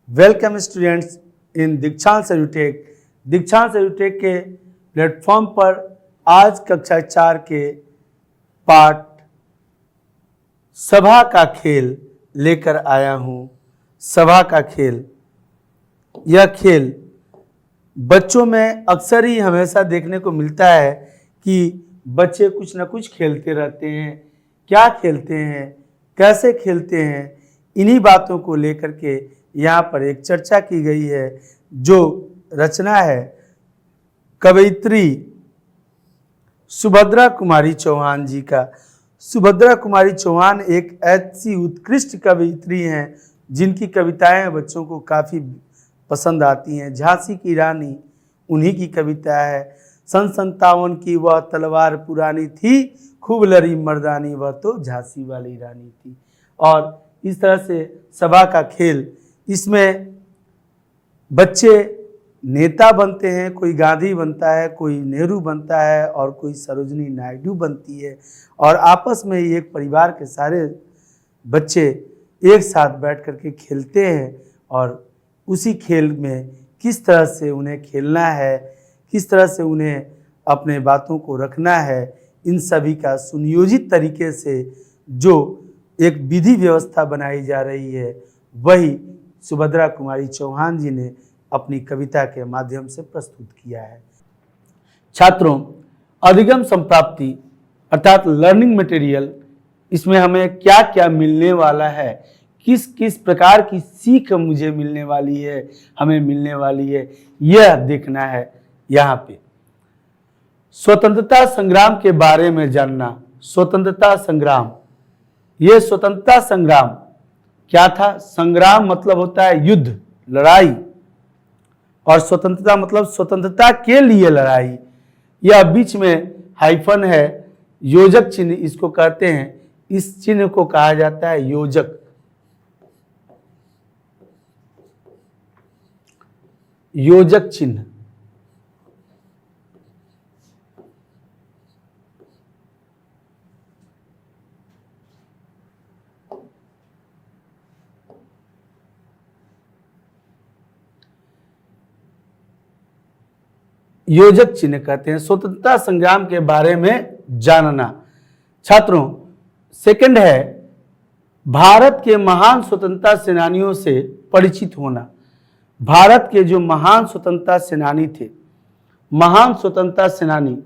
Welcome students in दीक्षांत एजुटेक। दीक्षांत एजुटेक के प्लेटफॉर्म पर आज कक्षा 4 के पाठ सभा का खेल लेकर आया हूँ। सभा का खेल, यह खेल बच्चों में अक्सर ही हमेशा देखने को मिलता है कि बच्चे कुछ न कुछ खेलते रहते हैं। क्या खेलते हैं, कैसे खेलते हैं, इन्हीं बातों को लेकर के यहाँ पर एक चर्चा की गई है, जो रचना है कवयित्री सुभद्रा कुमारी चौहान जी का। सुभद्रा कुमारी चौहान एक ऐसी उत्कृष्ट कवयित्री हैं जिनकी कविताएं बच्चों को काफ़ी पसंद आती हैं। झांसी की रानी उन्हीं की कविता है। सन 57 की वह तलवार पुरानी थी, खूब लड़ी मर्दानी वह तो झांसी वाली रानी थी। और इस तरह से सभा का खेल, इसमें बच्चे नेता बनते हैं, कोई गांधी बनता है, कोई नेहरू बनता है और कोई सरोजनी नायडू बनती है। और आपस में ही एक परिवार के सारे बच्चे एक साथ बैठ कर के खेलते हैं और उसी खेल में किस तरह से उन्हें खेलना है, किस तरह से उन्हें अपने बातों को रखना है, इन सभी का सुनियोजित तरीके से जो एक विधि व्यवस्था बनाई जा रही है, वही सुभद्रा कुमारी चौहान जी ने अपनी कविता के माध्यम से प्रस्तुत किया है। छात्रों, अधिगम संप्राप्ति अर्थात लर्निंग मटेरियल, इसमें हमें क्या क्या मिलने वाला है, किस किस प्रकार की सीख मुझे मिलने वाली है, हमें मिलने वाली है, यह देखना है। यहाँ पे स्वतंत्रता संग्राम के बारे में जानना। स्वतंत्रता संग्राम, ये स्वतंत्रता संग्राम क्या था? संग्राम मतलब होता है युद्ध, लड़ाई, और स्वतंत्रता मतलब स्वतंत्रता के लिए लड़ाई। यह बीच में हाइफन है, योजक चिन्ह इसको कहते हैं। इस चिन्ह को कहा जाता है योजक। योजक चिन्ह। योजक चिन्ह कहते हैं। स्वतंत्रता संग्राम के बारे में जानना। छात्रों, सेकंड है भारत के महान स्वतंत्रता सेनानियों से परिचित होना। भारत के जो महान स्वतंत्रता सेनानी थे, महान स्वतंत्रता सेनानी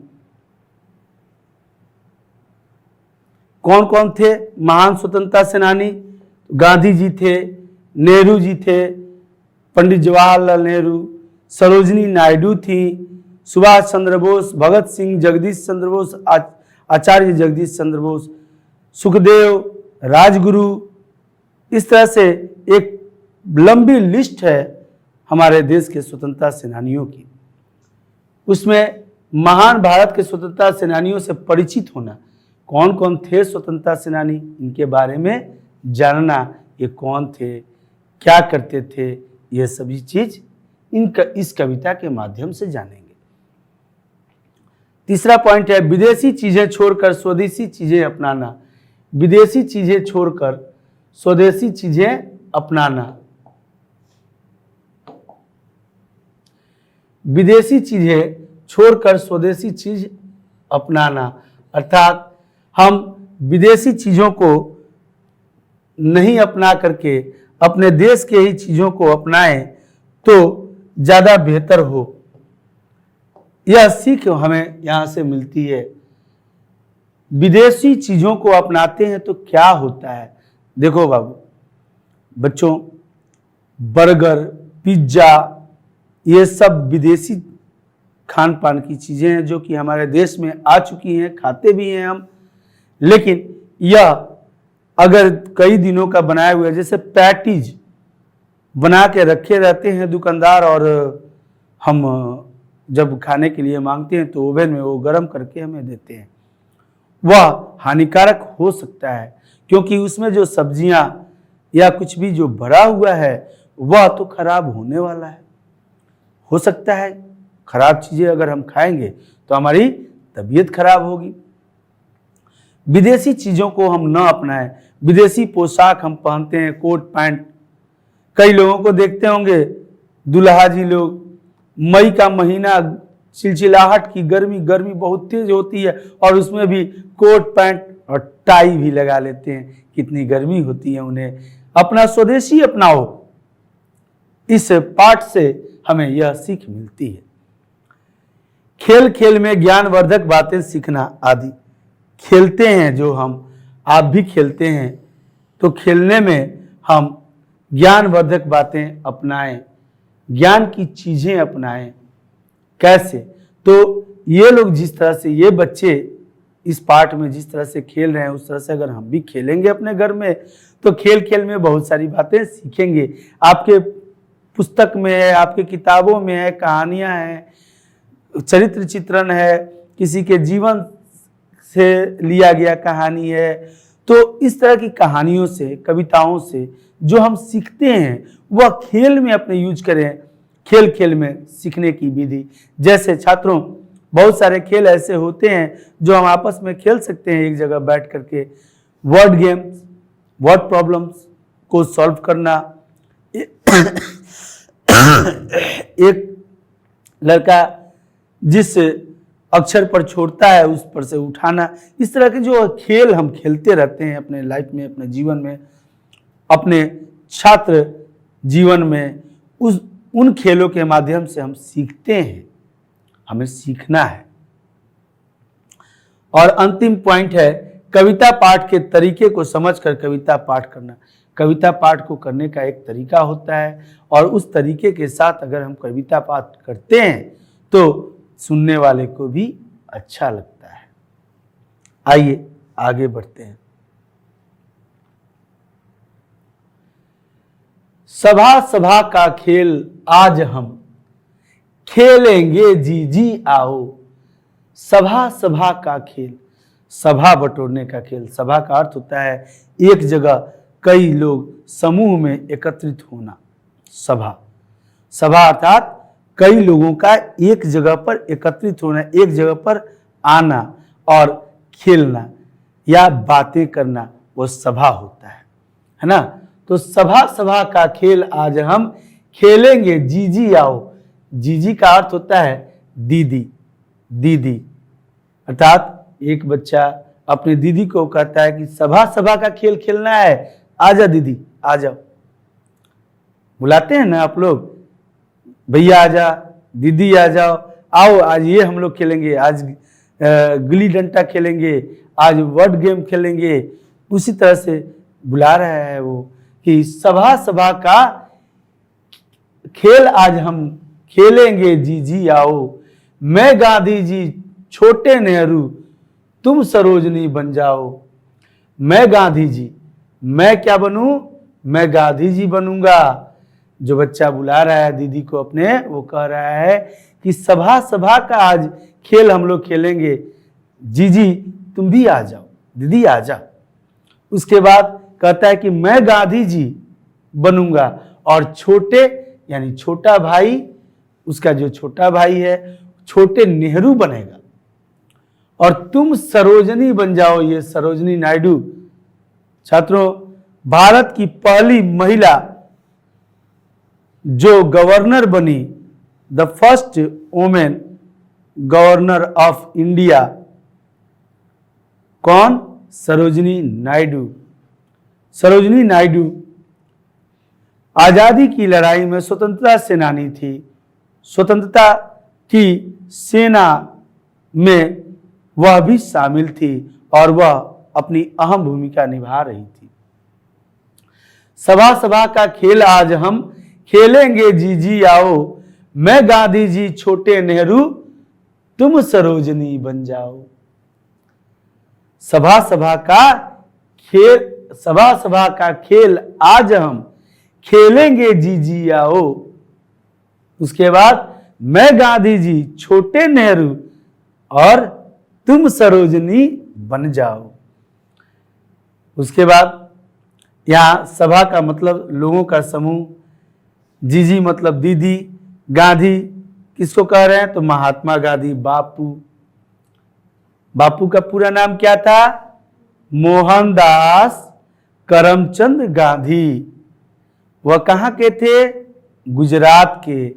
कौन कौन थे? महान स्वतंत्रता सेनानी गांधी जी थे, नेहरू जी थे, पंडित जवाहरलाल नेहरू, सरोजनी नायडू थी, सुभाष चंद्र बोस, भगत सिंह, जगदीश चंद्र बोस, आचार्य जगदीश चंद्र बोस, सुखदेव, राजगुरु। इस तरह से एक लंबी लिस्ट है हमारे देश के स्वतंत्रता सेनानियों की। उसमें महान भारत के स्वतंत्रता सेनानियों से परिचित होना। कौन कौन थे स्वतंत्रता सेनानी, इनके बारे में जानना। ये कौन थे, क्या करते थे, ये सभी चीज इस कविता के माध्यम से जानेंगे। तीसरा पॉइंट है विदेशी चीजें छोड़कर स्वदेशी चीजें अपनाना। विदेशी चीजें छोड़कर स्वदेशी चीजें अपनाना। विदेशी चीजें छोड़कर स्वदेशी चीज अपनाना, अर्थात हम विदेशी चीजों को नहीं अपना करके अपने देश के ही चीजों को अपनाएं तो ज्यादा बेहतर हो। यह सीख हमें यहाँ से मिलती है। विदेशी चीजों को अपनाते हैं तो क्या होता है? देखो बाबू, बच्चों, बर्गर, पिज्जा, ये सब विदेशी खान पान की चीजें हैं जो कि हमारे देश में आ चुकी हैं, खाते भी हैं हम। लेकिन यह अगर कई दिनों का बनाया हुआ है, जैसे पैटीज बना के रखे रहते हैं दुकानदार, और हम जब खाने के लिए मांगते हैं तो ओवन में वो गर्म करके हमें देते हैं, वह हानिकारक हो सकता है, क्योंकि उसमें जो सब्जियां या कुछ भी जो भरा हुआ है वह तो खराब होने वाला है। हो सकता है खराब चीजें अगर हम खाएंगे तो हमारी तबीयत खराब होगी। विदेशी चीजों को हम न अपनाएं। विदेशी पोशाक हम पहनते हैं, कोट पैंट, कई लोगों को देखते होंगे, दुल्हा जी लोग, मई का महीना, चिलचिलाहट की गर्मी, गर्मी बहुत तेज होती है और उसमें भी कोट पैंट और टाई भी लगा लेते हैं। कितनी गर्मी होती है उन्हें। अपना स्वदेशी अपनाओ, इस पाठ से हमें यह सीख मिलती है। खेल खेल में ज्ञानवर्धक बातें सीखना आदि। खेलते हैं जो हम, आप भी खेलते हैं, तो खेलने में हम ज्ञानवर्धक बातें अपनाएं, ज्ञान की चीजें अपनाएं। कैसे? तो ये लोग जिस तरह से, ये बच्चे इस पाठ में जिस तरह से खेल रहे हैं, उस तरह से अगर हम भी खेलेंगे अपने घर में, तो खेल खेल में बहुत सारी बातें सीखेंगे। आपके पुस्तक में है, आपके किताबों में है, कहानियां हैं, चरित्र चित्रण है, किसी के जीवन से लिया गया कहानी है। तो इस तरह की कहानियों से, कविताओं से जो हम सीखते हैं, वह खेल में अपने यूज करें। खेल खेल में सीखने की विधि, जैसे छात्रों, बहुत सारे खेल ऐसे होते हैं जो हम आपस में खेल सकते हैं एक जगह बैठ करके। वर्ड गेम्स, वर्ड प्रॉब्लम्स को सॉल्व करना, एक लड़का जिस अक्षर पर छोड़ता है उस पर से उठाना। इस तरह के जो खेल हम खेलते रहते हैं अपने लाइफ में, अपने जीवन में, अपने छात्र जीवन में, उन खेलों के माध्यम से हम सीखते हैं। हमें सीखना है। और अंतिम पॉइंट है, कविता पाठ के तरीके को समझकर कविता पाठ करना। कविता पाठ को करने का एक तरीका होता है और उस तरीके के साथ अगर हम कविता पाठ करते हैं तो सुनने वाले को भी अच्छा लगता है। आइए आगे बढ़ते हैं। सभा सभा का खेल आज हम खेलेंगे जी जी आओ। सभा सभा का खेल, सभा बटोरने का खेल। सभा का अर्थ होता है एक जगह कई लोग समूह में एकत्रित होना। सभा, सभा अर्थात कई लोगों का एक जगह पर एकत्रित होना, एक जगह पर आना और खेलना या बातें करना, वो सभा होता है ना। तो सभा सभा का खेल आज हम खेलेंगे जीजी आओ। जीजी का अर्थ होता है दीदी। दीदी अर्थात एक बच्चा अपने दीदी को कहता है कि सभा सभा का खेल खेलना है, आजा दीदी आ जाओ। बुलाते हैं ना आप लोग, भैया आजा, दीदी आ जाओ, आओ आज ये हम लोग खेलेंगे, आज गिल्ली डंडा खेलेंगे, आज वर्ड गेम खेलेंगे। उसी तरह से बुला रहा है वो कि सभा सभा का खेल आज हम खेलेंगे जी जी आओ। मैं गांधी जी, छोटे नेहरू, तुम सरोजनी बन जाओ। मैं गांधी जी, मैं क्या बनूं? मैं गांधी जी बनूंगा। जो बच्चा बुला रहा है दीदी को अपने, वो कह रहा है कि सभा सभा का आज खेल हम लोग खेलेंगे, जीजी तुम भी आ जाओ, दीदी आ जाओ। उसके बाद कहता है कि मैं गांधी जी बनूंगा और छोटे यानी छोटा भाई, उसका जो छोटा भाई है छोटे नेहरू बनेगा और तुम सरोजनी बन जाओ। ये सरोजनी नायडू, छात्रों, भारत की पहली महिला जो गवर्नर बनी, the first women governor of India, कौन? सरोजनी नायडू। सरोजनी नायडू आजादी की लड़ाई में स्वतंत्रता सेनानी थी। स्वतंत्रता की सेना में वह भी शामिल थी और वह अपनी अहम भूमिका निभा रही थी। सभा सभा का खेल आज हम खेलेंगे जी जी आओ। मैं गांधी जी, छोटे नेहरू, तुम सरोजनी बन जाओ। सभा सभा का खेल, सभा सभा का खेल आज हम खेलेंगे जी जी आओ। उसके बाद मैं गांधी जी, छोटे नेहरू और तुम सरोजनी बन जाओ। उसके बाद यहाँ सभा का मतलब लोगों का समूह, जीजी मतलब दीदी, गांधी किसको कह रहे हैं? तो महात्मा गांधी, बापू। बापू का पूरा नाम क्या था? मोहनदास करमचंद गांधी। वह कहाँ के थे? गुजरात के।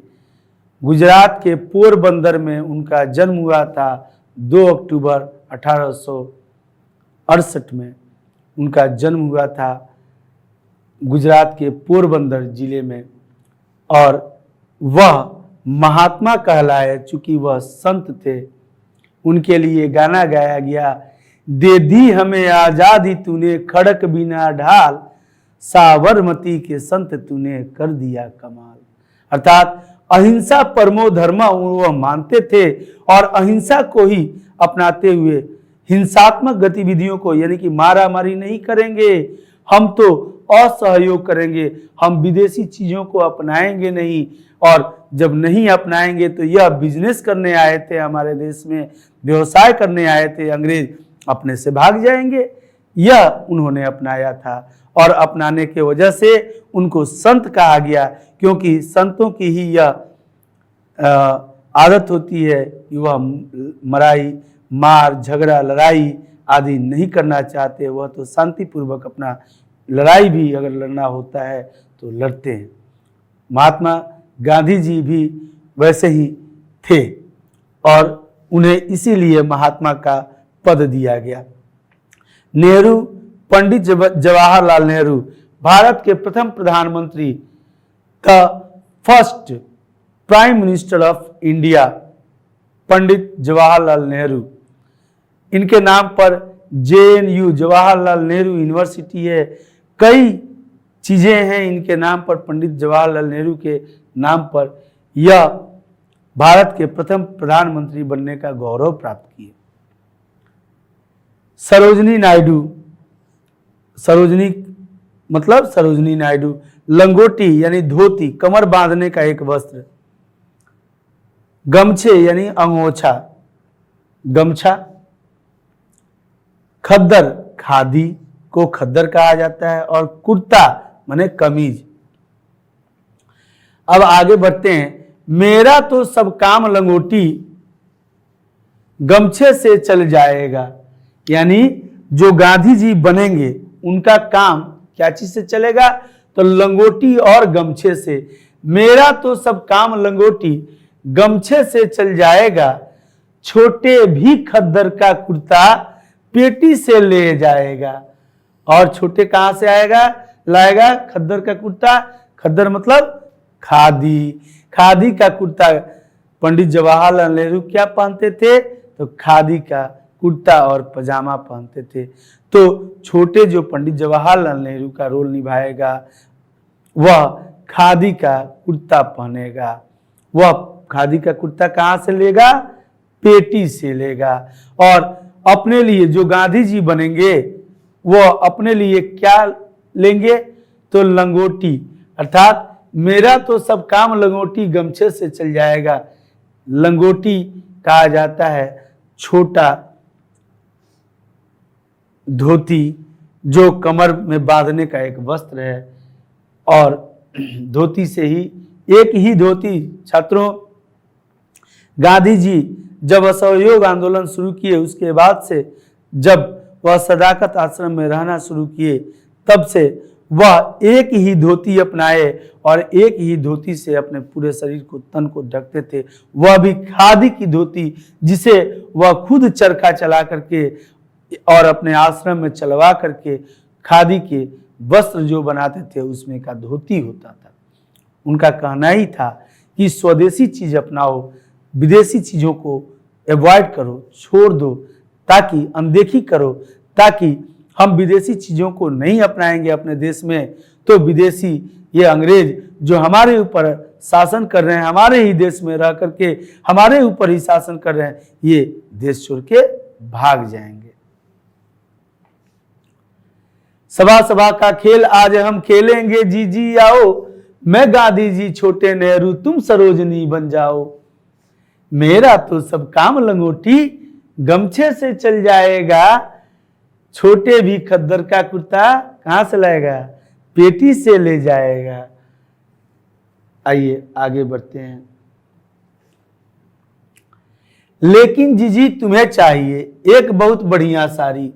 गुजरात के पोरबंदर में उनका जन्म हुआ था 2 अक्टूबर 1868 में उनका जन्म हुआ था गुजरात के पोरबंदर जिले में। और वह महात्मा कहलाए चूंकि वह संत थे। उनके लिए गाना गाया गया, दे दी हमें आजादी तूने खड़क बिना ढाल, साबरमती के संत तूने कर दिया कमाल। अर्थात अहिंसा परमो धर्म वह मानते थे और अहिंसा को ही अपनाते हुए हिंसात्मक गतिविधियों को यानी कि मारा मारी नहीं करेंगे, हम तो असहयोग करेंगे, हम विदेशी चीजों को अपनाएंगे नहीं, और जब नहीं अपनाएंगे तो यह बिजनेस करने आए थे हमारे देश में, व्यवसाय करने आए थे, अंग्रेज अपने से भाग जाएंगे। यह उन्होंने अपनाया था और अपनाने के वजह से उनको संत कहा गया, क्योंकि संतों की ही यह आदत होती है कि वह मराई, मार, झगड़ा, लड़ाई आदि नहीं करना चाहते। वह तो शांतिपूर्वक अपना लड़ाई भी अगर लड़ना होता है तो लड़ते हैं। महात्मा गांधी जी भी वैसे ही थे और उन्हें इसीलिए महात्मा का पद दिया गया। नेहरू, पंडित जवाहरलाल नेहरू भारत के प्रथम प्रधानमंत्री, the first prime minister of India, Pandit Jawaharlal Nehru. इनके नाम पर JNU जवाहरलाल नेहरू यूनिवर्सिटी है, कई चीजें हैं इनके नाम पर, पंडित जवाहरलाल नेहरू के नाम पर। यह भारत के प्रथम प्रधानमंत्री बनने का गौरव प्राप्त किए। सरोजिनी नायडू, सरोजिनी मतलब सरोजिनी नायडू, लंगोटी यानी धोती, कमर बांधने का एक वस्त्र, गमछे यानी अंगोछा, गमछा, खद्दर, खादी को खद्दर कहा जाता है, और कुर्ता माने कमीज। अब आगे बढ़ते हैं। मेरा तो सब काम लंगोटी गमछे से चल जाएगा, यानी जो गांधी जी बनेंगे उनका काम क्या चीज से चलेगा? तो लंगोटी और गमछे से। मेरा तो सब काम लंगोटी गमछे से चल जाएगा, छोटे भी खद्दर का कुर्ता पेटी से ले जाएगा। और छोटे कहां से आएगा लाएगा? खद्दर का कुर्ता। खद्दर मतलब खादी, खादी का कुर्ता। पंडित जवाहरलाल नेहरू क्या पहनते थे? तो खादी का कुर्ता और पजामा पहनते थे। तो छोटे जो पंडित जवाहरलाल नेहरू का रोल निभाएगा वह खादी का कुर्ता पहनेगा। वह खादी का कुर्ता कहाँ से लेगा? पेटी से लेगा। और अपने लिए जो गांधी जी बनेंगे वह अपने लिए क्या लेंगे? तो लंगोटी। अर्थात मेरा तो सब काम लंगोटी गमछे से चल जाएगा। लंगोटी कहा जाता है छोटा धोती जो कमर में बांधने का एक वस्त्र है, और धोती से ही एक ही धोती। छात्रों, गांधी जी जब असहयोग आंदोलन शुरू किए उसके बाद से जब वह सदाकत आश्रम में रहना शुरू किए तब से वह एक ही धोती अपनाए और एक ही धोती से अपने पूरे शरीर को, तन को ढकते थे। वह भी खादी की धोती जिसे वह खुद चरखा चला करके और अपने आश्रम में चलवा करके खादी के वस्त्र जो बनाते थे उसमें का धोती होता था। उनका कहना ही था कि स्वदेशी चीज अपनाओ, विदेशी चीजों को अवॉइड करो, छोड़ दो, ताकि अनदेखी करो, ताकि हम विदेशी चीजों को नहीं अपनाएंगे अपने देश में तो विदेशी ये अंग्रेज जो हमारे ऊपर शासन कर रहे हैं, हमारे ही देश में रह करके हमारे ऊपर ही शासन कर रहे हैं, ये देश छोड़ के भाग जाएंगे। सभा सभा का खेल आज हम खेलेंगे, जी जी आओ, मैं गांधी जी छोटे नेहरू तुम सरोजनी बन जाओ। मेरा तो सब काम लंगोटी गमछे से चल जाएगा, छोटे भी खद्दर का कुर्ता कहां से लाएगा? पेटी से ले जाएगा। आइए आगे बढ़ते हैं। लेकिन जीजी तुम्हें चाहिए एक बहुत बढ़िया साड़ी।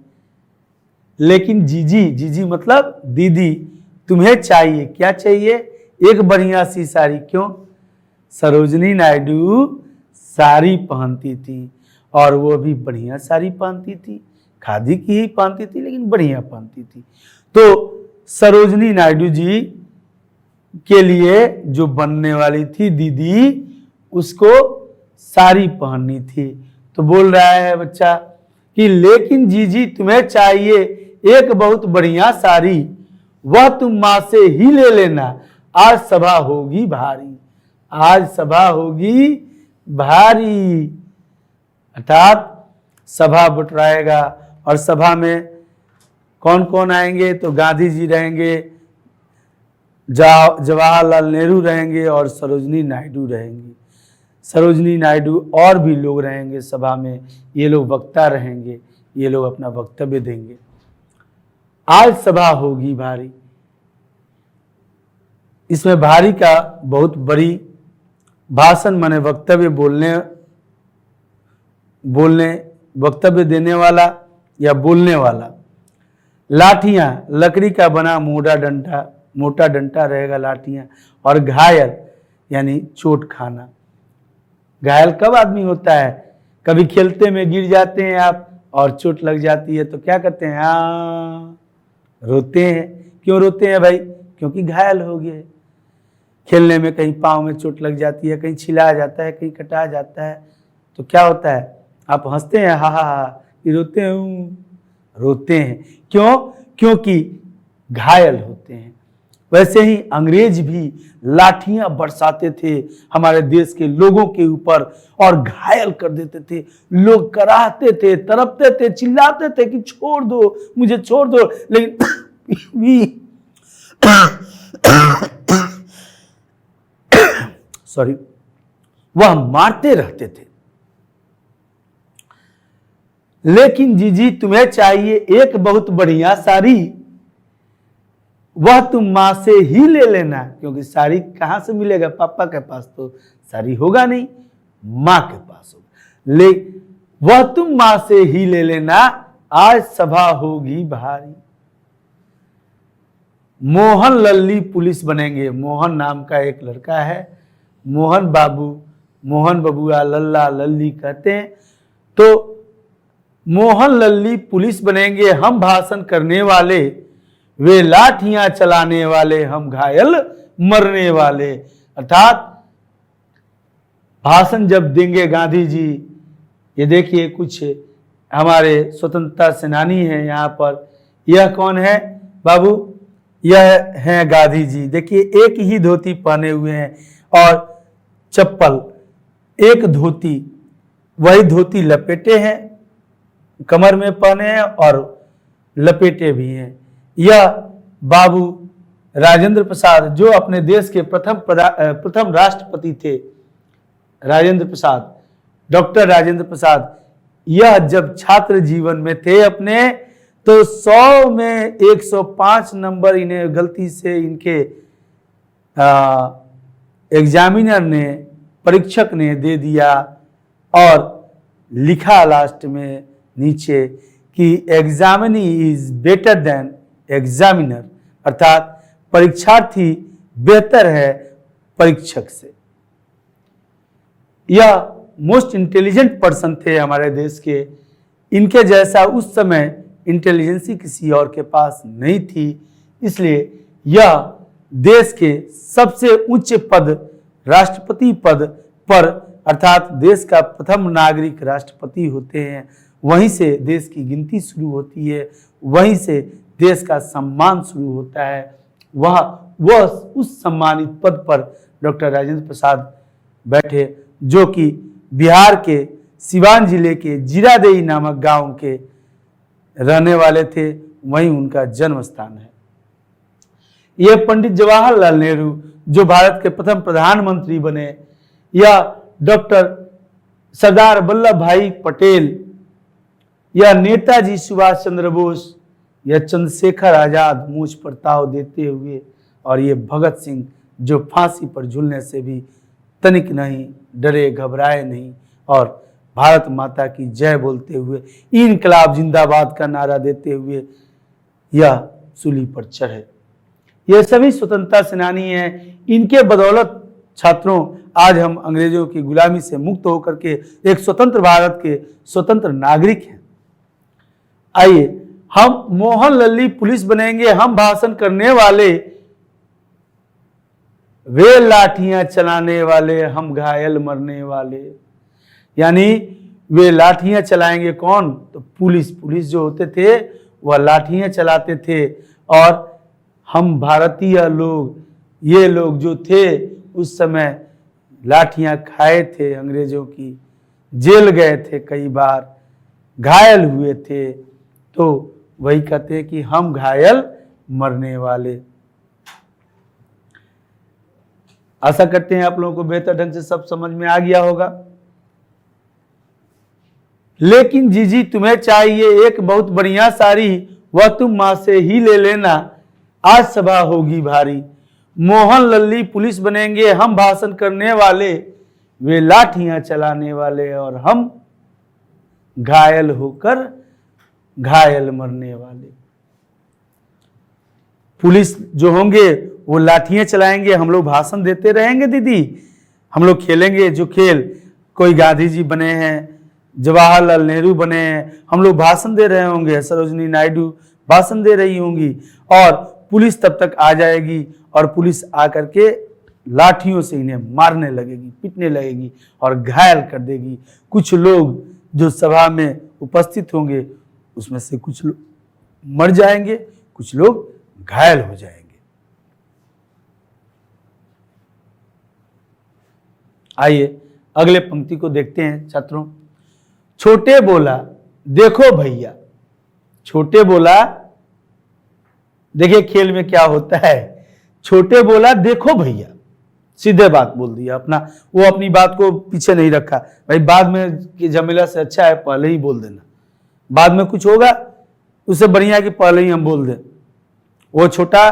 लेकिन जीजी, जीजी मतलब दीदी, तुम्हें चाहिए, क्या चाहिए? एक बढ़िया सी साड़ी। क्यों? सरोजनी नायडू साड़ी पहनती थी और वो भी बढ़िया साड़ी पहनती थी, खादी की ही पहनती थी लेकिन बढ़िया पहनती थी। तो सरोजनी नायडू जी के लिए जो बनने वाली थी दीदी, उसको साड़ी पहननी थी। तो बोल रहा है बच्चा कि लेकिन जीजी तुम्हें चाहिए एक बहुत बढ़िया साड़ी, वह तुम माँ से ही ले लेना, आज सभा होगी भारी। आज सभा होगी भारी अर्थात सभा बुटराएगा, और सभा में कौन कौन आएंगे? तो गांधी जी रहेंगे, जवाहरलाल नेहरू रहेंगे और सरोजनी नायडू रहेंगी। सरोजनी नायडू और भी लोग रहेंगे सभा में, ये लोग वक्ता रहेंगे, ये लोग अपना वक्तव्य देंगे। आज सभा होगी भारी, इसमें भारी का बहुत बड़ी भाषण माने वक्तव्य बोलने वक्तव्य देने वाला या बोलने वाला। लाठियां, लकड़ी का बना मोटा डंडा रहेगा लाठियां, और घायल यानी चोट खाना। घायल कब आदमी होता है? कभी खेलते में गिर जाते हैं आप और चोट लग जाती है तो क्या करते हैं? रोते हैं। क्यों रोते हैं भाई? क्योंकि घायल हो गए। खेलने में कहीं पाँव में चोट लग जाती है, कहीं छिला जाता है, कहीं कटा जाता है, तो क्या होता है? आप हंसते हैं, हा हा हा, कि रोते हैं? रोते हैं। क्यों? क्योंकि घायल होते हैं। वैसे ही अंग्रेज भी लाठियां बरसाते थे हमारे देश के लोगों के ऊपर और घायल कर देते थे। लोग कराहते थे, तड़पते थे, चिल्लाते थे कि छोड़ दो, मुझे छोड़ दो, लेकिन भी सॉरी, वह मारते रहते थे। लेकिन जीजी तुम्हें चाहिए एक बहुत बढ़िया साड़ी, वह तुम माँ से ही ले लेना, क्योंकि साड़ी कहाँ से मिलेगा? पापा के पास तो साड़ी होगा नहीं, माँ के पास होगा। वह तुम माँ से ही ले लेना, आज सभा होगी भारी। मोहन लल्ली पुलिस बनेंगे। मोहन नाम का एक लड़का है, मोहन बबुआ, लल्ला लल्ली कहते हैं। तो मोहन लल्ली पुलिस बनेंगे, हम भाषण करने वाले, वे लाठियां चलाने वाले, हम घायल मरने वाले। अर्थात भाषण जब देंगे गांधी जी, ये देखिए कुछ हमारे स्वतंत्रता सेनानी हैं यहाँ पर। यह कौन है बाबू? यह है गांधी जी। देखिए एक ही धोती पहने हुए हैं और चप्पल, एक धोती, वही धोती लपेटे हैं, कमर में पहने हैं और लपेटे भी हैं। यह बाबू राजेंद्र प्रसाद, जो अपने देश के प्रथम राष्ट्रपति थे, राजेंद्र प्रसाद, डॉक्टर राजेंद्र प्रसाद, यह जब छात्र जीवन में थे अपने, तो 100 में 105 नंबर इन्हें गलती से इनके एग्जामिनर ने, परीक्षक ने दे दिया और लिखा लास्ट में नीचे कि examinee is better than examiner, अर्थात परीक्षार्थी बेहतर है परीक्षक से। यह मोस्ट इंटेलिजेंट पर्सन थे हमारे देश के। इनके जैसा उस समय इंटेलिजेंसी किसी और के पास नहीं थी, इसलिए यह देश के सबसे उच्च पद, राष्ट्रपति पद पर, अर्थात देश का प्रथम नागरिक राष्ट्रपति होते हैं। वहीं से देश की गिनती शुरू होती है, वहीं से देश का सम्मान शुरू होता है। वह उस सम्मानित पद पर डॉक्टर राजेंद्र प्रसाद बैठे, जो कि बिहार के सिवान जिले के जीरादेई नामक गांव के रहने वाले थे, वहीं उनका जन्म स्थान है। यह पंडित जवाहरलाल नेहरू, जो भारत के प्रथम प्रधानमंत्री बने, या डॉक्टर सरदार वल्लभ भाई पटेल, या नेताजी सुभाष चंद्र बोस, या चंद्रशेखर आजाद मूछ पर ताव देते हुए, और ये भगत सिंह, जो फांसी पर झूलने से भी तनिक नहीं डरे, घबराए नहीं, और भारत माता की जय बोलते हुए, इनकलाब जिंदाबाद का नारा देते हुए यह सूली पर चढ़े। ये सभी स्वतंत्रता सेनानी हैं। इनके बदौलत छात्रों आज हम अंग्रेजों की गुलामी से मुक्त होकर के एक स्वतंत्र भारत के स्वतंत्र नागरिक हैं। आइए हम मोहन लल्ली पुलिस बनेंगे, हम भाषण करने वाले, वे लाठियां चलाने वाले, हम घायल मरने वाले। यानी वे लाठियां चलाएंगे कौन? तो पुलिस जो होते थे वह लाठियां चलाते थे, और हम भारतीय लोग, ये लोग जो थे उस समय लाठियां खाए थे अंग्रेजों की, जेल गए थे, कई बार घायल हुए थे। तो वही कहते हैं कि हम घायल मरने वाले। आशा करते हैं आप लोगों को बेहतर ढंग से सब समझ में आ गया होगा। लेकिन जीजी तुम्हें चाहिए एक बहुत बढ़िया साड़ी, वह तुम मां से ही ले लेना, आज सभा होगी भारी। मोहन लल्ली पुलिस बनेंगे, हम भाषण करने वाले, वे लाठियां चलाने वाले, और हम घायल होकर घायल मरने वाले। पुलिस जो होंगे वो लाठियां चलाएंगे, हम लोग भाषण देते रहेंगे दीदी, हम लोग खेलेंगे जो खेल, कोई गांधी जी बने हैं, जवाहरलाल नेहरू बने हैं, हम लोग भाषण दे रहे होंगे, सरोजनी नायडू भाषण दे रही होंगी, और पुलिस तब तक आ जाएगी और पुलिस आकर के लाठियों से इन्हें मारने लगेगी, पीटने लगेगी और घायल कर देगी। कुछ लोग जो सभा में उपस्थित होंगे उसमें से कुछ लोग मर जाएंगे, कुछ लोग घायल हो जाएंगे। आइए अगले पंक्ति को देखते हैं छात्रों। छोटे बोला देखो भैया, छोटे बोला, देखिए खेल में क्या होता है, छोटे बोला देखो भैया, सीधे बात बोल दिया अपना, वो अपनी बात को पीछे नहीं रखा, भाई बाद में कि झमेला से अच्छा है पहले ही बोल देना, बाद में कुछ होगा उससे बढ़िया कि पहले ही हम बोल दें। वो छोटा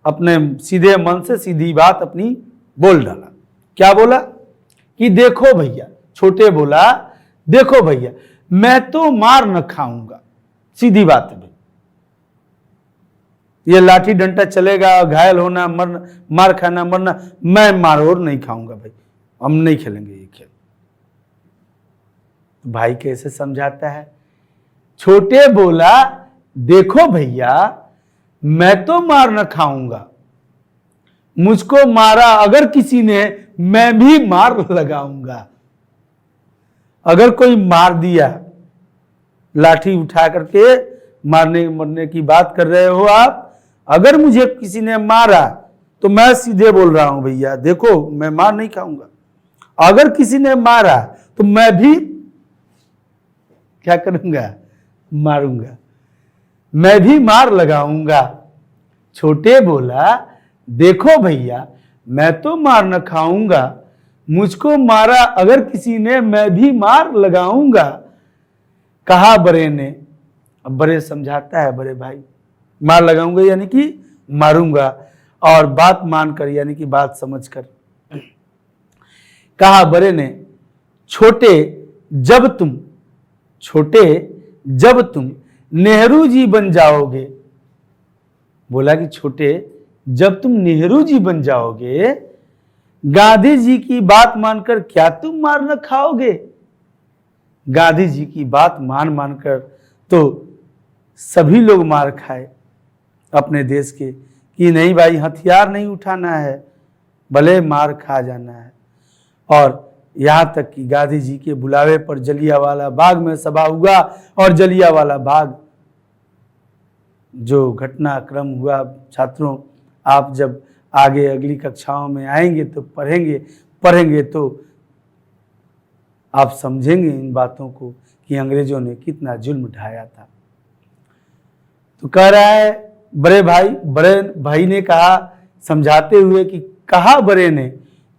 अपने सीधे मन से सीधी बात अपनी बोल डाला। क्या बोला कि देखो भैया, छोटे बोला देखो भैया, मैं तो मार न खाऊंगा, सीधी बात है भाई, ये लाठी डंडा चलेगा, घायल होना, मरना, मार खाना, मरना, मैं मार और नहीं खाऊंगा भाई, हम नहीं खेलेंगे ये खेल। भाई कैसे समझाता है, छोटे बोला देखो भैया, मैं तो मार न खाऊंगा, मुझको मारा अगर किसी ने, मैं भी मार लगाऊंगा। अगर कोई मार दिया, लाठी उठा करके मारने मरने की बात कर रहे हो आप, अगर मुझे किसी ने मारा तो मैं सीधे बोल रहा हूं भैया देखो मैं मार नहीं खाऊंगा, अगर किसी ने मारा तो मैं भी क्या करूंगा, मारूंगा, मैं भी मार लगाऊंगा। छोटे बोला देखो भैया, मैं तो मार न खाऊंगा, मुझको मारा अगर किसी ने, मैं भी मार लगाऊंगा। कहा बड़े ने, अब बड़े समझाता है, बड़े भाई, मार लगाऊंगा यानी कि मारूंगा, और बात मानकर यानी कि बात समझकर। कहा बड़े ने, छोटे जब तुम नेहरू जी बन जाओगे, बोला कि छोटे जब तुम नेहरू जी बन जाओगे, गांधी जी की बात मानकर क्या तुम मार न खाओगे। गांधी जी की बात मानकर तो सभी लोग मार खाए अपने देश के, कि नहीं भाई हथियार नहीं उठाना है, भले मार खा जाना है। और यहाँ तक कि गांधी जी के बुलावे पर जलियांवाला बाग में सभा हुआ, और जलियांवाला बाग जो घटनाक्रम हुआ छात्रों, आप जब आगे अगली कक्षाओं में आएंगे तो पढ़ेंगे तो आप समझेंगे इन बातों को कि अंग्रेजों ने कितना जुल्म ढाया था। तो कह रहा है बड़े भाई ने कहा समझाते हुए कि कहा बड़े ने,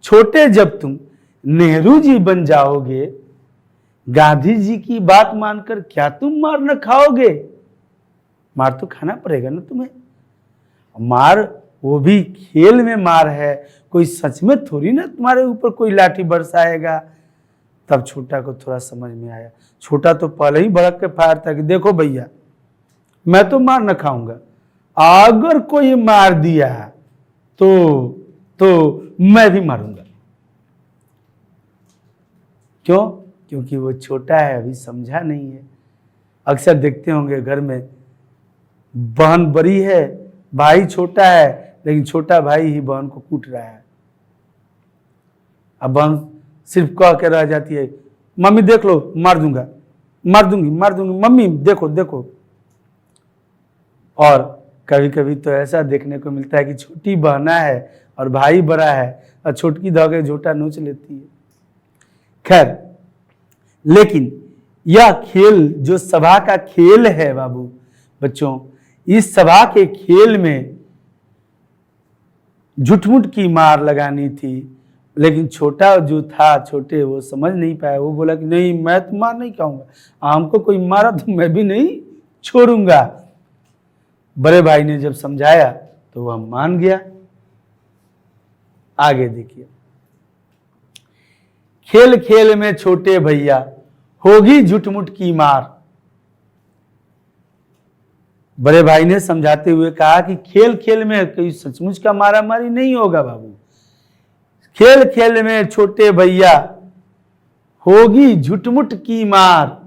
छोटे जब तुम नेहरू जी बन जाओगे, गांधी जी की बात मानकर क्या तुम मार न खाओगे। मार तो खाना पड़ेगा ना तुम्हें, मार वो भी खेल में मार है, कोई सच में थोड़ी ना तुम्हारे ऊपर कोई लाठी बरसाएगा। तब छोटा को थोड़ा समझ में आया। छोटा तो पहले ही भड़क के फायर था कि देखो भैया मैं तो मार न खाऊंगा, अगर कोई मार दिया तो मैं भी मारूंगा। क्यों? क्योंकि वो छोटा है, अभी समझा नहीं है। अक्सर देखते होंगे घर में बहन बड़ी है, भाई छोटा है, लेकिन छोटा भाई ही बहन को कूट रहा है। अब बहन सिर्फ कह के रह जाती है, मम्मी देख लो, मार दूंगा, मार दूंगी, मम्मी देखो देखो। और कभी कभी तो ऐसा देखने को मिलता है कि छोटी बहना है और भाई बड़ा है और छोटकी धागे झोटा नोच लेती है। खैर, लेकिन यह खेल जो सभा का खेल है बाबू बच्चों, इस सभा के खेल में झुठमुठ की मार लगानी थी, लेकिन छोटा जो था, छोटे, वो समझ नहीं पाया। वो बोला कि नहीं, मैं तो मार नहीं खाऊंगा, हमको कोई मारा तो मैं भी नहीं छोड़ूंगा। बड़े भाई ने जब समझाया तो वह मान गया। आगे देखिए, खेल खेल में छोटे भैया होगी झुठमुठ की मार। बड़े भाई ने समझाते हुए कहा कि खेल खेल में कोई सचमुच का मारा मारी नहीं होगा बाबू। खेल खेल में छोटे भैया होगी झुठमुठ की मार,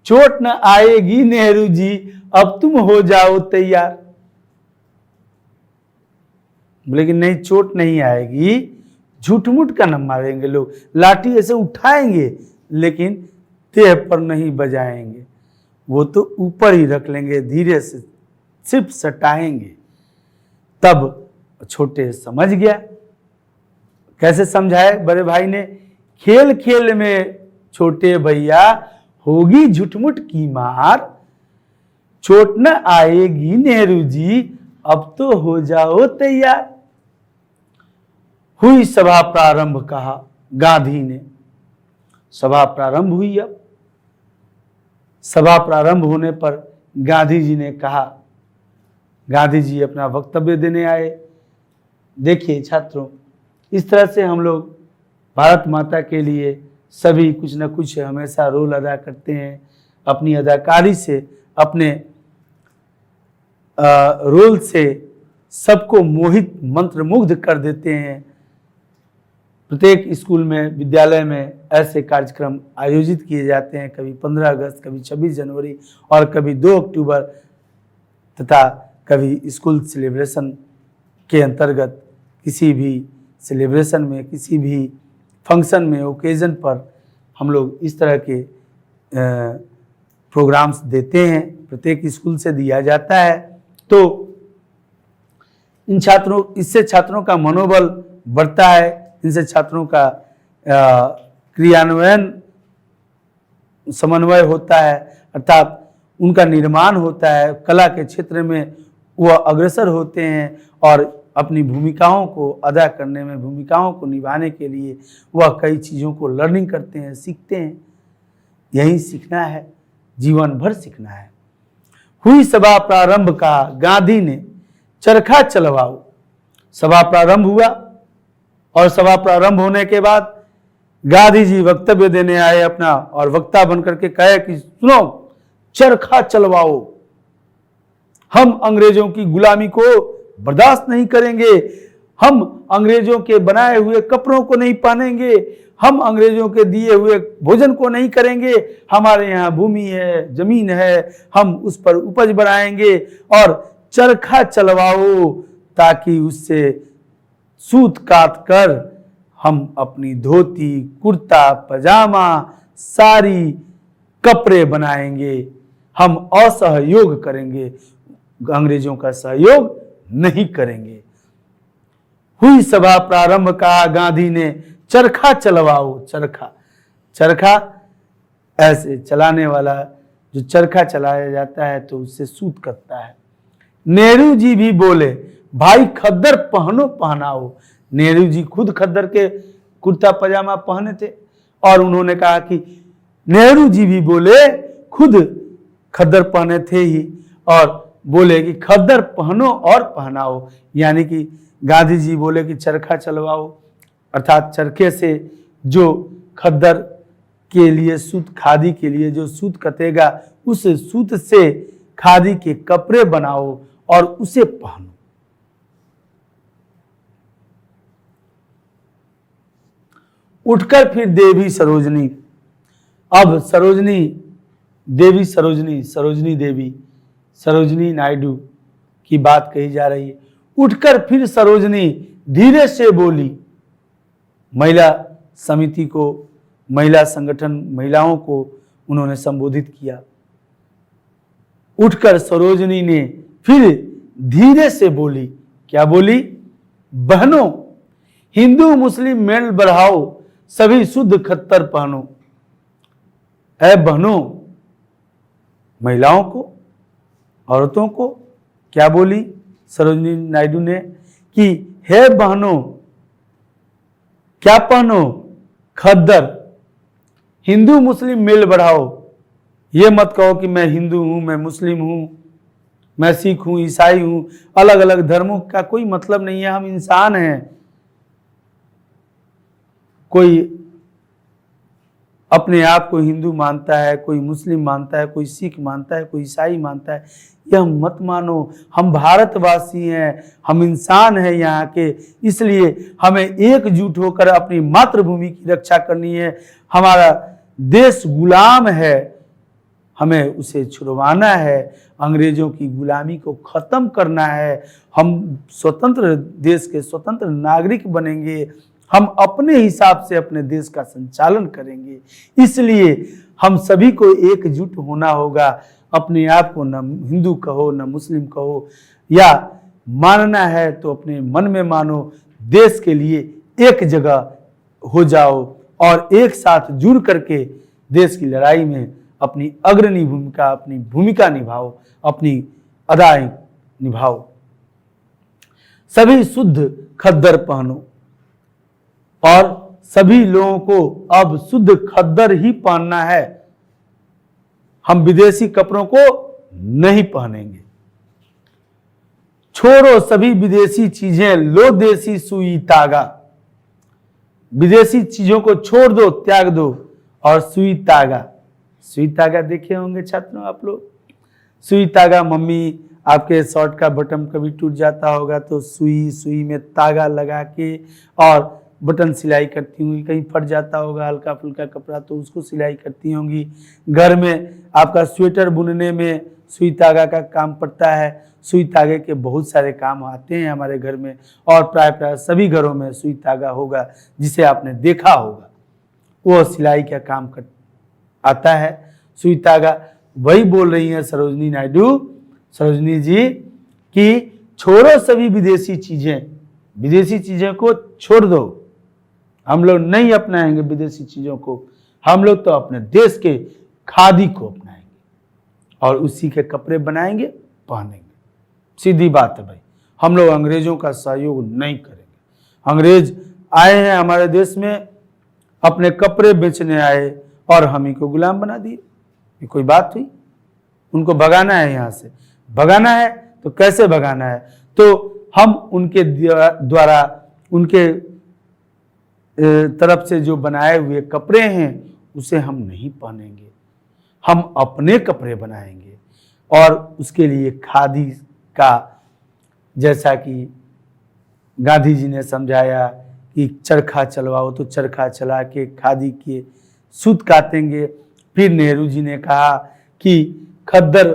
चोट न आएगी नेहरू जी, अब तुम हो जाओ तैयार। बोले कि नहीं, चोट नहीं आएगी, झूठमुठ का न मारेंगे लोग, लाठी ऐसे उठाएंगे लेकिन देह पर नहीं बजाएंगे, वो तो ऊपर ही रख लेंगे, धीरे से सिर्फ सटाएंगे। तब छोटे समझ गया। कैसे समझाए बड़े भाई ने? खेल खेल में छोटे भैया होगी झुठमुठ की मार, चोट न आएगी नेहरू जी, अब तो हो जाओ तैयार। हुई सभा प्रारंभ, कहा गांधी ने। सभा प्रारंभ हुई। अब सभा प्रारंभ होने पर गांधी जी ने कहा, गांधी जी अपना वक्तव्य देने आए। देखिए छात्रों, इस तरह से हम लोग भारत माता के लिए सभी कुछ न कुछ हमेशा रोल अदा करते हैं। अपनी अदाकारी से, अपने रोल से सबको मोहित मंत्रमुग्ध कर देते हैं। प्रत्येक स्कूल में, विद्यालय में ऐसे कार्यक्रम आयोजित किए जाते हैं, कभी 15 अगस्त, कभी 26 जनवरी और कभी 2 अक्टूबर, तथा कभी स्कूल सेलिब्रेशन के अंतर्गत किसी भी सेलिब्रेशन में, किसी भी फंक्शन में, ओकेजन पर हम लोग इस तरह के प्रोग्राम्स देते हैं। प्रत्येक स्कूल से दिया जाता है। तो इससे छात्रों का मनोबल बढ़ता है, इनसे छात्रों का क्रियान्वयन, समन्वय होता है, अर्थात उनका निर्माण होता है। कला के क्षेत्र में वह अग्रसर होते हैं और अपनी भूमिकाओं को अदा करने में, भूमिकाओं को निभाने के लिए वह कई चीज़ों को लर्निंग करते हैं, सीखते हैं। यही सीखना है, जीवन भर सीखना है। हुई सभा प्रारंभ, का गांधी ने चरखा चलवाओ। सभा प्रारंभ हुआ और सभा प्रारंभ होने के बाद गांधी जी वक्तव्य देने आए अपना, और वक्ता बनकर के कहे कि सुनो, चरखा चलवाओ, हम अंग्रेजों की गुलामी को बर्दाश्त नहीं करेंगे, हम अंग्रेजों के बनाए हुए कपड़ों को नहीं पहनेंगे, हम अंग्रेजों के दिए हुए भोजन को नहीं करेंगे, हमारे यहाँ भूमि है, जमीन है, हम उस पर उपज बढ़ाएंगे और चरखा चलवाओ ताकि उससे सूत काट कर हम अपनी धोती, कुर्ता, पजामा, साड़ी, कपड़े बनाएंगे, हम असहयोग करेंगे, अंग्रेजों का सहयोग नहीं करेंगे। हुई सभा प्रारंभ, का गांधी ने चरखा चलवाओ। चरखा ऐसे चलाने वाला, जो चरखा चलाया जाता है तो उससे सूत कटता है। नेहरू जी भी बोले, भाई खद्दर पहनाओ। नेहरू जी खुद खद्दर के कुर्ता पजामा पहने थे और उन्होंने कहा कि नेहरू जी भी बोले, खुद खद्दर पहने थे ही, और बोले कि खद्दर पहनो और पहनाओ। यानी कि गांधी जी बोले कि चरखा चलवाओ, अर्थात चरखे से जो खद्दर के लिए सूत, खादी के लिए जो सूत कतेगा, उस सूत से खादी के कपड़े बनाओ और उसे पहनो। उठकर फिर देवी सरोजनी, अब सरोजनी नायडू की बात कही जा रही है। उठकर फिर सरोजनी धीरे से बोली, महिला समिति को, महिला संगठन, महिलाओं को उन्होंने संबोधित किया। उठकर सरोजनी ने फिर धीरे से बोली, क्या बोली? बहनों, हिंदू मुस्लिम मेल बढ़ाओ, सभी शुद्ध खद्दर पहनो। ऐ बहनों, महिलाओं को, औरतों को क्या बोली सरोजनी नायडू ने कि हे बहनों, क्या पहनो? खद्दर। हिंदू मुस्लिम मेल बढ़ाओ। ये मत कहो कि मैं हिंदू हूं, मैं मुस्लिम हूं, मैं सिख हूं, ईसाई हूं। अलग अलग धर्मों का कोई मतलब नहीं है, हम इंसान हैं। कोई अपने आप को हिंदू मानता है, कोई मुस्लिम मानता है, कोई सिख मानता है, कोई ईसाई मानता है। यह मत मानो। हम भारतवासी हैं, हम इंसान हैं यहाँ के, इसलिए हमें एकजुट होकर अपनी मातृभूमि की रक्षा करनी है। हमारा देश गुलाम है, हमें उसे छुड़वाना है, अंग्रेजों की गुलामी को खत्म करना है। हम स्वतंत्र देश के स्वतंत्र नागरिक बनेंगे, हम अपने हिसाब से अपने देश का संचालन करेंगे। इसलिए हम सभी को एकजुट होना होगा। अपने आप को न हिंदू कहो न मुस्लिम कहो, या मानना है तो अपने मन में मानो। देश के लिए एक जगह हो जाओ और एक साथ जुड़ करके देश की लड़ाई में अपनी अग्रणी भूमिका, अपनी भूमिका निभाओ, अपनी अदाएं निभाओ। सभी शुद्ध खद्दर पहनो, और सभी लोगों को अब शुद्ध खद्दर ही पहनना है। हम विदेशी कपड़ों को नहीं पहनेंगे। छोड़ो सभी विदेशी चीजें, लो देसी सुई तागा। विदेशी चीजों को छोड़ दो, त्याग दो, और सुई तागा देखे होंगे छात्रों आप लोग। सुई तागा, मम्मी आपके शर्ट का बटन कभी टूट जाता होगा तो सुई में तागा लगा के और बटन सिलाई करती होंगी। कहीं फट जाता होगा हल्का फुल्का कपड़ा तो उसको सिलाई करती होंगी। घर में आपका स्वेटर बुनने में सुई तागा का काम पड़ता है। सुई तागे के बहुत सारे काम आते हैं हमारे घर में, और प्राय सभी घरों में सुई तागा होगा जिसे आपने देखा होगा। वो सिलाई का काम आता है सुई तागा। वही बोल रही हैं सरोजनी नायडू, सरोजनी जी, कि छोड़ो सभी विदेशी चीजें को छोड़ दो। हम लोग नहीं अपनाएंगे विदेशी चीजों को, हम लोग तो अपने देश के खादी को अपनाएंगे और उसी के कपड़े बनाएंगे, पहनेंगे। सीधी बात है भाई, हम लोग अंग्रेजों का सहयोग नहीं करेंगे। अंग्रेज आए हैं हमारे देश में, अपने कपड़े बेचने आए और हम ही को गुलाम बना दिए। ये कोई बात हुई? उनको भगाना है यहाँ से। भगाना है तो कैसे भगाना है? तो हम उनके द्वारा, उनके तरफ से जो बनाए हुए कपड़े हैं उसे हम नहीं पहनेंगे। हम अपने कपड़े बनाएंगे, और उसके लिए खादी का, जैसा कि गांधी जी ने समझाया कि चरखा चलवाओ, तो चरखा चला के खादी के सूत काटेंगे। फिर नेहरू जी ने कहा कि खद्दर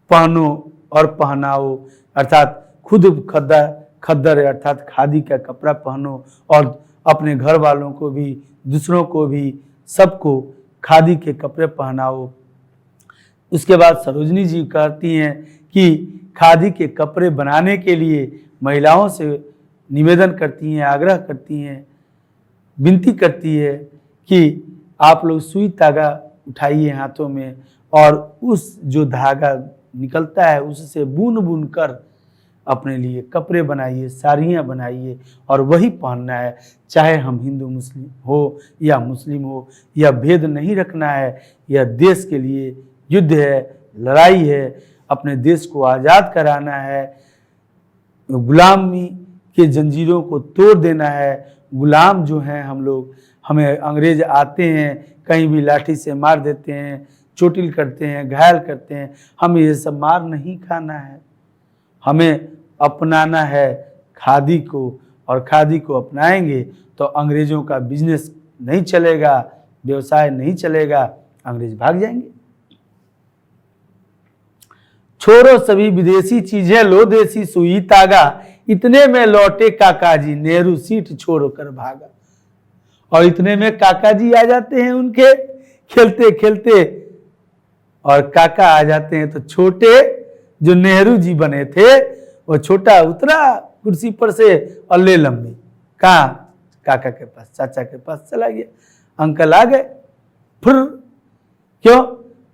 पहनो और पहनाओ, अर्थात खुद खद्दर अर्थात खादी का कपड़ा पहनो, और अपने घर वालों को भी, दूसरों को भी, सबको खादी के कपड़े पहनाओ। उसके बाद सरोजनी जी कहती हैं कि खादी के कपड़े बनाने के लिए महिलाओं से निवेदन करती हैं, आग्रह करती हैं, विनती करती है कि आप लोग सुई तागा उठाइए हाथों में, और उस जो धागा निकलता है उससे बुन बुन कर अपने लिए कपड़े बनाइए, साड़ियाँ बनाइए, और वही पहनना है। चाहे हम हिंदू मुस्लिम हो या मुस्लिम हो, यह भेद नहीं रखना है। यह देश के लिए युद्ध है, लड़ाई है, अपने देश को आज़ाद कराना है, गुलामी के जंजीरों को तोड़ देना है। गुलाम जो हैं हम लोग, हमें अंग्रेज आते हैं, कहीं भी लाठी से मार देते हैं, चोटिल करते हैं, घायल करते हैं। हमें ये सब मार नहीं खाना है। हमें अपनाना है खादी को, और खादी को अपनाएंगे तो अंग्रेजों का बिजनेस नहीं चलेगा, व्यवसाय नहीं चलेगा, अंग्रेज भाग जाएंगे। छोड़ो सभी विदेशी चीजें, लो देसी सुई तागा, इतने में लौटे काका जी, नेहरू सीट छोड़ कर भागा। और इतने में काका जी आ जाते हैं उनके खेलते खेलते, और काका आ जाते हैं तो छोटे जो नेहरू जी बने थे वो छोटा उतरा कुर्सी पर से और ले लंबी कहाँ काका के पास, चाचा के पास चला गया। अंकल आ गए फिर, क्यों?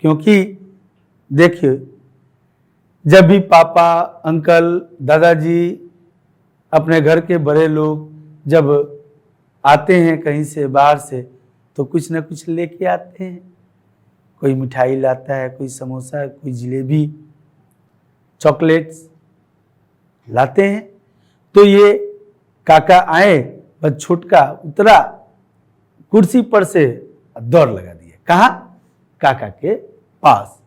क्योंकि देखिए जब भी पापा, अंकल, दादाजी, अपने घर के बड़े लोग जब आते हैं कहीं से बाहर से तो कुछ ना कुछ लेके आते हैं। कोई मिठाई लाता है, कोई समोसा, कोई जिलेबी, चॉकलेट्स लाते हैं। तो ये काका आए, बस छुटका उतरा कुर्सी पर से दौड़ लगा दिया। कहाँ? काका के पास।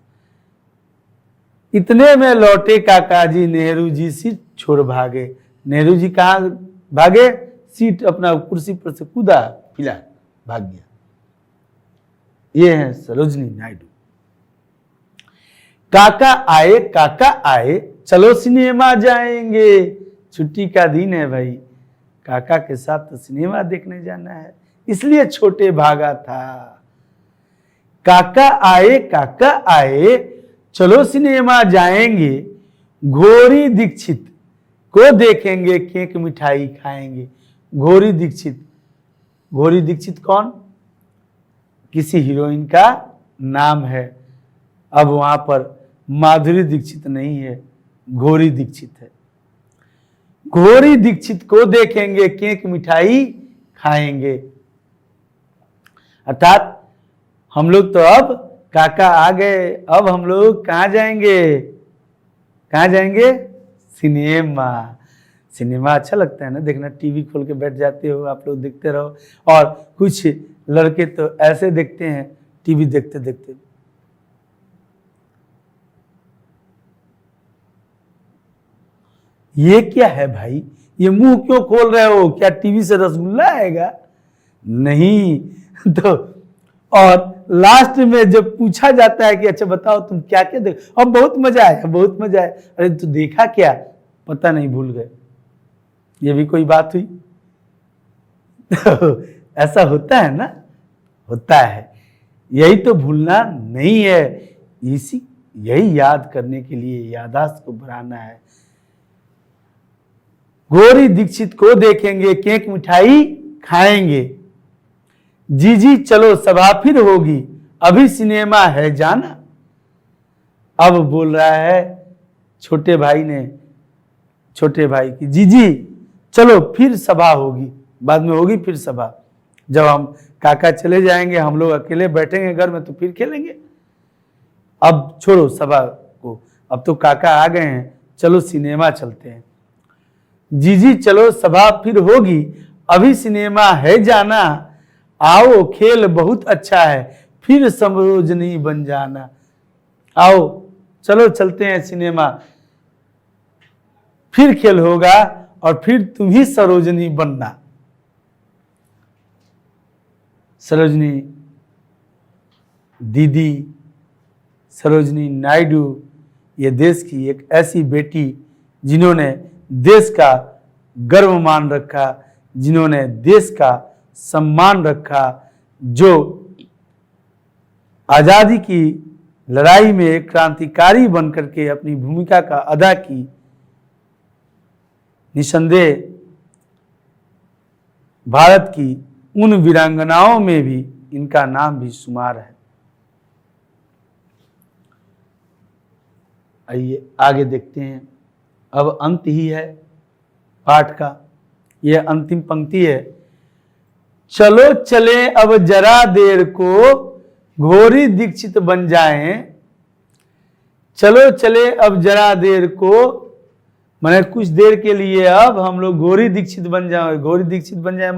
इतने में लौटे काका जी, नेहरू जी सीट छोड़ भागे। नेहरू जी कहाँ भागे? सीट अपना कुर्सी पर से कूदा, फिला भाग गया। ये है सरोजनी नायडू। काका आए, चलो सिनेमा जाएंगे। छुट्टी का दिन है भाई, काका के साथ तो सिनेमा देखने जाना है, इसलिए छोटे भागा था। काका आए, चलो सिनेमा जाएंगे। घोरी दीक्षित को देखेंगे, केक मिठाई खाएंगे। घोरी दीक्षित कौन? किसी हीरोइन का नाम है। अब वहां पर माधुरी दीक्षित नहीं है, घोरी दीक्षित है। घोरी दीक्षित को देखेंगे, केक मिठाई खाएंगे। अर्थात हम लोग तो अब काका आ गए, अब हम लोग कहाँ जाएंगे? सिनेमा अच्छा लगता है ना देखना। टीवी खोल के बैठ जाते हो आप लोग, देखते रहो। और कुछ लड़के तो ऐसे देखते हैं टीवी देखते देखते। ये क्या है भाई? ये मुंह क्यों खोल रहे हो? क्या टीवी से रसगुल्ला आएगा? नहीं। तो और लास्ट में जब पूछा जाता है कि अच्छा बताओ तुम क्या क्या देख, और बहुत मजा आया। अरे तू देखा क्या? पता नहीं, भूल गए। ये भी कोई बात हुई? ऐसा होता है ना, होता है। यही तो भूलना नहीं है, यही याद करने के लिए याददाश्त को बढ़ाना है। घोरी दीक्षित को देखेंगे, केक मिठाई खाएंगे। जी चलो सभा फिर होगी, अभी सिनेमा है जाना। अब बोल रहा है छोटे भाई की, जी चलो फिर सभा होगी, बाद में होगी फिर सभा। जब हम काका चले जाएंगे, हम लोग अकेले बैठेंगे घर में तो फिर खेलेंगे। अब छोड़ो सभा को, अब तो काका आ गए हैं, चलो सिनेमा चलते हैं। जी चलो सभा फिर होगी, अभी सिनेमा है जाना। आओ खेल बहुत अच्छा है, फिर सरोजनी बन जाना। आओ चलो चलते हैं सिनेमा, फिर खेल होगा और फिर तुम ही सरोजनी बनना। सरोजनी दीदी, सरोजनी नायडू, ये देश की एक ऐसी बेटी जिन्होंने देश का गर्व मान रखा, जिन्होंने देश का सम्मान रखा, जो आज़ादी की लड़ाई में एक क्रांतिकारी बनकर के अपनी भूमिका का अदा की। निसंदेह भारत की उन वीरांगनाओं में भी इनका नाम भी शुमार है। आइए आगे देखते हैं। अब अंत ही है पाठ का, यह अंतिम पंक्ति है। चलो चले अब जरा देर को, घोरी दीक्षित बन जाएं। चलो चले अब जरा देर को, माने कुछ देर के लिए अब हम लोग घोरी दीक्षित बन जाए। घोरी दीक्षित बन जाए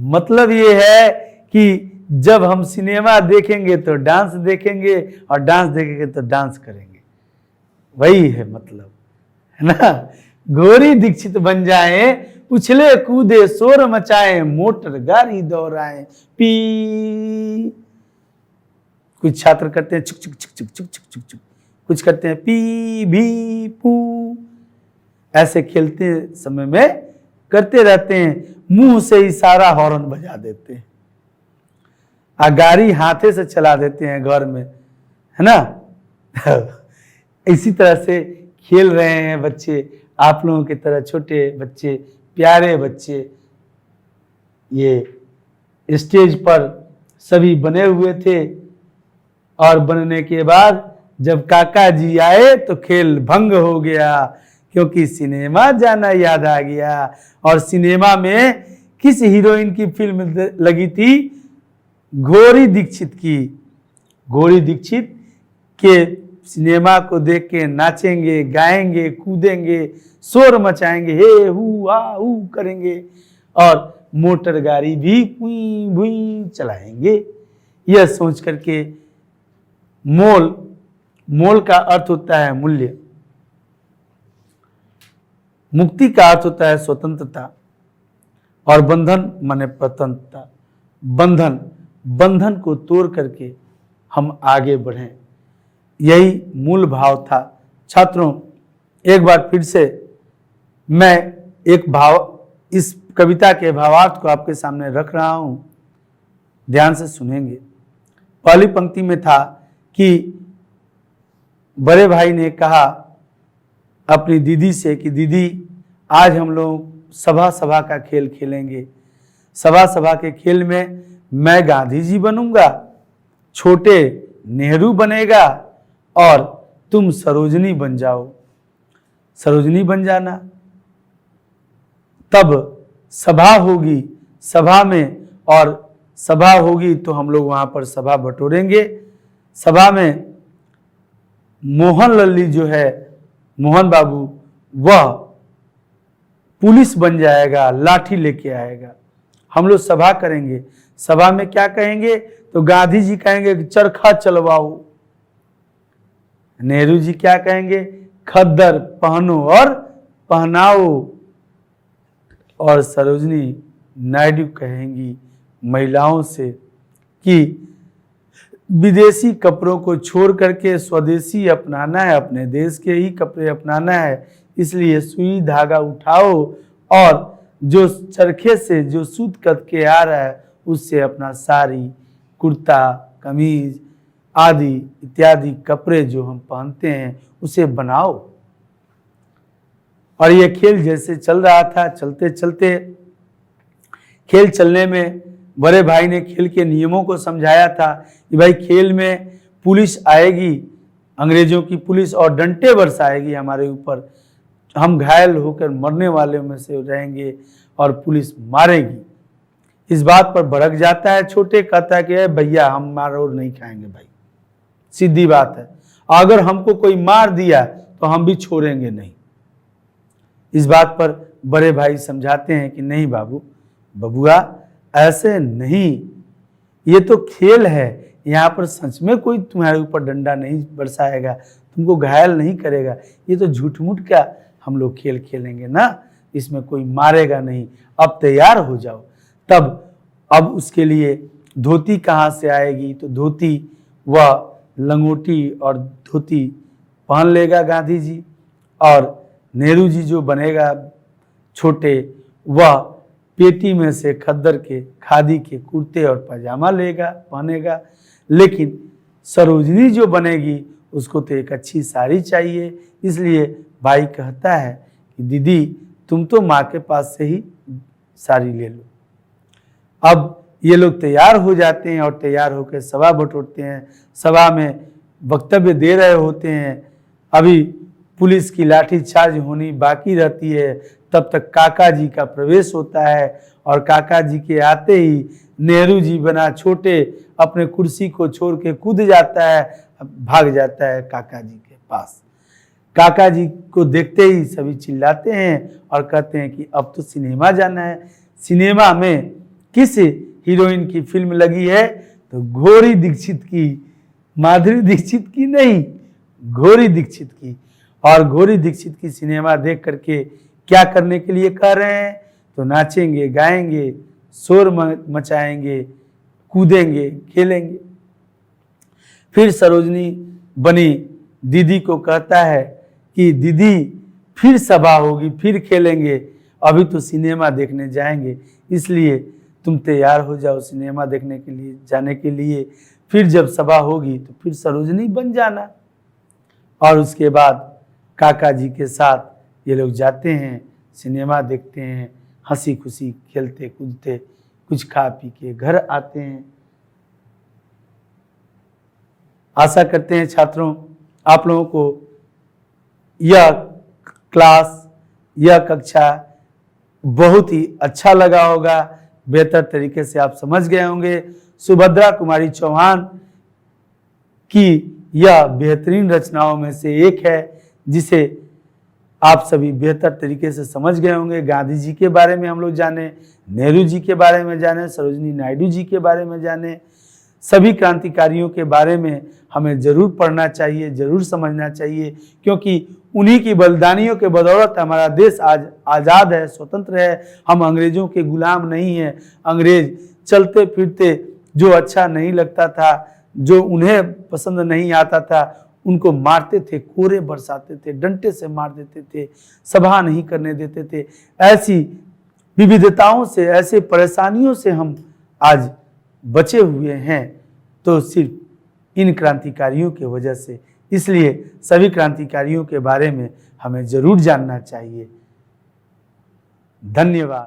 मतलब ये है कि जब हम सिनेमा देखेंगे तो डांस देखेंगे, और डांस देखेंगे तो डांस करेंगे। वही है मतलब, है ना। घोरी दीक्षित बन जाए, उछले कूदे शोर मचाए, मोटर गाड़ी दौड़ाए पी। कुछ छात्र करते हैं चुक चुक चुक चुक चुक चुक चुक चुक, कुछ करते हैं पी भी पू। ऐसे खेलते समय में करते रहते हैं, मुंह से इशारा हॉर्न बजा देते हैं, गाड़ी हाथे से चला देते हैं घर में, है ना। इसी तरह से खेल रहे हैं बच्चे, आप लोगों की तरह छोटे बच्चे, प्यारे बच्चे। ये स्टेज पर सभी बने हुए थे और बनने के बाद जब काका जी आए तो खेल भंग हो गया, क्योंकि सिनेमा जाना याद आ गया। और सिनेमा में किस हीरोइन की फिल्म लगी थी? घोरी दीक्षित की। घोरी दीक्षित के सिनेमा को देख के नाचेंगे, गाएंगे, कूदेंगे, शोर मचाएंगे, हे हु आ हु करेंगे और मोटर गाड़ी भी पुई भुई चलाएंगे। यह सोच करके मोल का अर्थ होता है मूल्य, मुक्ति का अर्थ होता है स्वतंत्रता, और बंधन माने स्वतंत्रता। बंधन को तोड़ करके हम आगे बढ़ें, यही मूल भाव था। छात्रों, एक बार फिर से मैं एक इस कविता के भावार्थ को आपके सामने रख रहा हूं, ध्यान से सुनेंगे। पहली पंक्ति में था कि बड़े भाई ने कहा अपनी दीदी से कि दीदी आज हम लोग सभा का खेल खेलेंगे। सभा के खेल में मैं गांधी जी बनूंगा, छोटे नेहरू बनेगा और तुम सरोजनी बन जाओ। सरोजनी बन जाना, तब सभा होगी, सभा में और सभा होगी तो हम लोग वहां पर सभा बटोरेंगे। सभा में मोहन लल्ली जो है, मोहन बाबू, वह पुलिस बन जाएगा, लाठी लेके आएगा। हम लोग सभा करेंगे, सभा में क्या कहेंगे? तो गांधी जी कहेंगे कि चरखा चलवाओ, नेहरू जी क्या कहेंगे? खद्दर पहनो और पहनाओ, और सरोजनी नायडू कहेंगी महिलाओं से कि विदेशी कपड़ों को छोड़ करके स्वदेशी अपनाना है, अपने देश के ही कपड़े अपनाना है। इसलिए सुई धागा उठाओ और जो चरखे से जो सूत कत के आ रहा है उससे अपना साड़ी, कुर्ता, कमीज आदि इत्यादि कपड़े जो हम पहनते हैं उसे बनाओ। और ये खेल जैसे चल रहा था, चलते चलते खेल चलने में बड़े भाई ने खेल के नियमों को समझाया था कि भाई खेल में पुलिस आएगी, अंग्रेजों की पुलिस, और डंडे बरसाएगी हमारे ऊपर, हम घायल होकर मरने वाले में से रहेंगे और पुलिस मारेगी। इस बात पर भड़क जाता है छोटे, कहता है कि भैया हम मार और नहीं खाएंगे भाई, सीधी बात है, अगर हमको कोई मार दिया तो हम भी छोड़ेंगे नहीं। इस बात पर बड़े भाई समझाते हैं कि नहीं बाबू, बबुआ ऐसे नहीं, ये तो खेल है, यहाँ पर सच में कोई तुम्हारे ऊपर डंडा नहीं बरसाएगा, तुमको घायल नहीं करेगा, ये तो झूठ मूठ का हम लोग खेल खेलेंगे ना, इसमें कोई मारेगा नहीं, अब तैयार हो जाओ। तब अब उसके लिए धोती कहाँ से आएगी? तो धोती वह लंगोटी और धोती पहन लेगा गांधी जी, और नेहरू जी जो बनेगा छोटे, वह पेटी में से खद्दर के खादी के कुर्ते और पैजामा लेगा, पहनेगा। लेकिन सरोजनी जो बनेगी उसको तो एक अच्छी साड़ी चाहिए। इसलिए भाई कहता है कि दीदी तुम तो माँ के पास से ही साड़ी ले लो। अब ये लोग तैयार हो जाते हैं और तैयार होकर सभा बटोरते हैं। सभा में वक्तव्य दे रहे होते हैं, अभी पुलिस की लाठीचार्ज होनी बाकी रहती है, तब तक काका जी का प्रवेश होता है, और काका जी के आते ही नेहरू जी बना छोटे अपने कुर्सी को छोड़ के कूद जाता है, भाग जाता है काका जी के पास। काका जी को देखते ही सभी चिल्लाते हैं और कहते हैं कि अब तो सिनेमा जाना है। सिनेमा में किस हीरोइन की फिल्म लगी है? तो घोरी दीक्षित की, माधुरी दीक्षित की नहीं, घोरी दीक्षित की। और गौरी दीक्षित की सिनेमा देख करके क्या करने के लिए कह रहे हैं, तो नाचेंगे, गाएंगे, शोर मचाएंगे, कूदेंगे, खेलेंगे। फिर सरोजनी बनी दीदी को कहता है कि दीदी फिर सभा होगी, फिर खेलेंगे, अभी तो सिनेमा देखने जाएंगे, इसलिए तुम तैयार हो जाओ सिनेमा देखने के लिए, जाने के लिए। फिर जब सभा होगी तो फिर सरोजनी बन जाना। और उसके बाद काका जी के साथ ये लोग जाते हैं, सिनेमा देखते हैं, हंसी खुशी खेलते कूदते कुछ खा पी के घर आते हैं। आशा करते हैं छात्रों आप लोगों को यह क्लास, यह कक्षा बहुत ही अच्छा लगा होगा, बेहतर तरीके से आप समझ गए होंगे। सुभद्रा कुमारी चौहान की यह बेहतरीन रचनाओं में से एक है जिसे आप सभी बेहतर तरीके से समझ गए होंगे। गांधी जी के बारे में हम लोग जाने, नेहरू जी के बारे में जाने, सरोजिनी नायडू जी के बारे में जाने, सभी क्रांतिकारियों के बारे में हमें जरूर पढ़ना चाहिए, जरूर समझना चाहिए, क्योंकि उन्हीं की बलिदानियों के बदौलत हमारा देश आज आज़ाद है, स्वतंत्र है। हम अंग्रेजों के गुलाम नहीं हैं। अंग्रेज चलते फिरते जो अच्छा नहीं लगता था, जो उन्हें पसंद नहीं आता था, उनको मारते थे, कोरे बरसाते थे, डंडे से मार देते थे, सभा नहीं करने देते थे। ऐसी विविधताओं से, ऐसे परेशानियों से हम आज बचे हुए हैं तो सिर्फ इन क्रांतिकारियों की वजह से। इसलिए सभी क्रांतिकारियों के बारे में हमें जरूर जानना चाहिए। धन्यवाद।